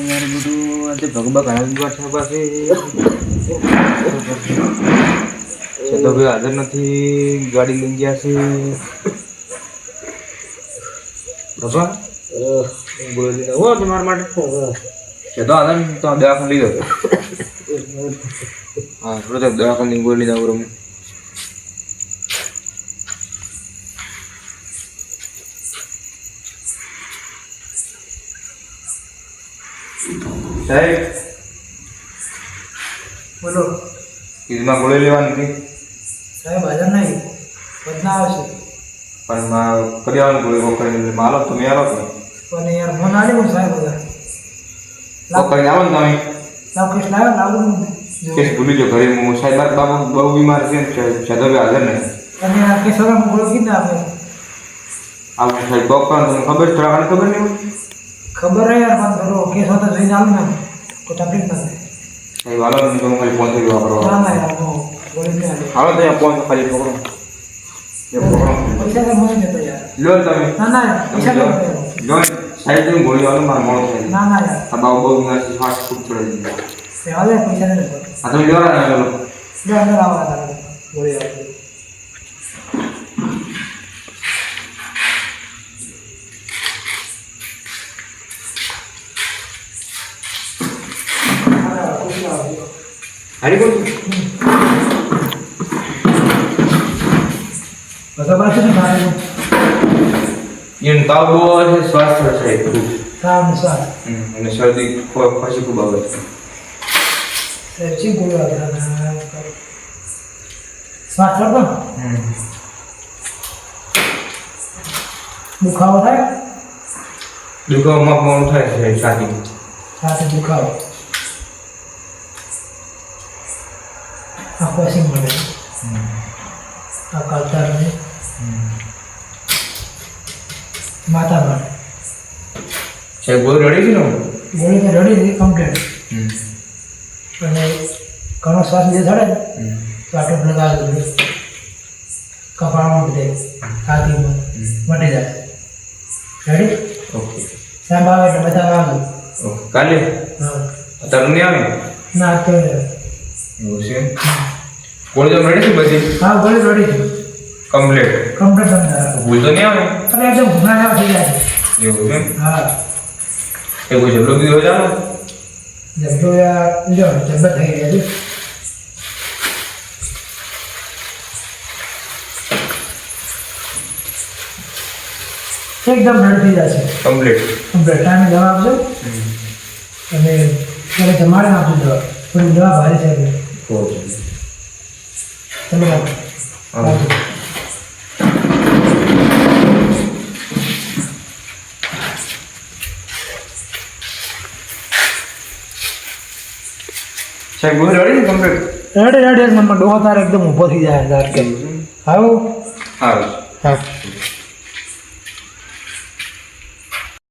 મારું બધું આજે ભગવા ઘણા પાછા પાસે તો ભાઈ હાજર નથી. ગાડી લઈ ગયા છે બાબા. બોલી હો તમારા માટે તો હાજર તો દવાખાને લઈ જતો. હા થોડો દવાખાને બોલી જાવ રૂમ. સાહેબ બોલો. ઈદમાં ગોળી લેવાની હતી સાહેબ હાજર નહીં, બદલા આવશે. પણ કરી આવવાની ગોળી કરીને માલો તમે આવો તો પણ યાર ફોન આવ્યો સાહેબ બધા કરીને આવો ને તમે. લાવ કેસ લાવ્યો લાવું કેસ ભૂલી જાઓ ઘરે. હું સાહેબ બાબુ બહુ બીમાર છે સાહેબ હાજર નહીં. અને આ કેસ વાળા ગોળો કીધા આપણે આપણે સાહેબ બહુ તમને ખબર થોડા ખબર નહીં ખબર હે યાર, પણ થોડો કેસ હોતા જોઈને આવું ને તો તકલીફ ના થાય. સાહેબ હાલો ને તમે ખાલી ફોન કરી વાપરો. ના ના યાર હું ગોળી નહીં આવી. હાલો તો ફોન ખાલી પકડો. પૈસા તો મને દેતો યાર. લો તમે. ના ના યાર પૈસા તો લો સાહેબ તમે ગોળી વાળો મારે મોડો થાય. ના ના યાર આ બાબુ બહુ બીમાર છે શ્વાસ ખૂબ ચડી જાય. હાલે પૈસા નહીં દેતો. આ તમે લો ને લો જો અંદર આવવા ગોળી આવી. હારી બોલ બધા બાજુ ને મારે इन ताव बो है स्वास्थ्य છે ખૂબ કામ સાર અને શરદી ખોસી ખૂબ આવે છે. સચ્ચી ગોળી આવે સ્વાદ કરતો દુખાવો થાય. દુખાવો માપવાનું થાય છે છાતી સાથે દુખાવો આખો સિંગ મળે આ કલતર ને માતા પર સાહેબ ગોળી રડી છે ને ગોળી તો રડી હતી કમ્પ્લીટ. અને ઘણો શ્વાસ લીધો ચડે તો આટલું લગાવી કપાળમાં બધે છાતીમાં મટી જાય. રેડી ઓકે સાહેબ આવે એટલે બધા આવજો. કાલે હા અત્યારે નહીં આવે ના તો એવું છે. ગોળી તો રડી છે બધી હા ગોળી રડી છે કમ્પ્લીટ કમ્પ્લીટ સમજાય. ભૂલ તો નહીં આવે અરે એકદમ ઘણા થઈ જાય. એવું છે. હા એ કોઈ જબલો બીજો ચાલો જબ્બો યાર લ્યો જબ્બા થઈ ગયા છે એકદમ રડ થઈ જશે કમ્પ્લીટ. કમ્પ્લીટ ટાઈમે દવા આપજો અને ત્યારે જમાડે આપજો દવા. થોડી દવા ભારે છે એટલે તમે આપો. સાહેબ ગોળી રડી ને કમ્પ્લીટ રેડી રેડી એક નંબર ડોહા તારે એકદમ ઊભો થઈ જાય યાર કે આવો સારું હા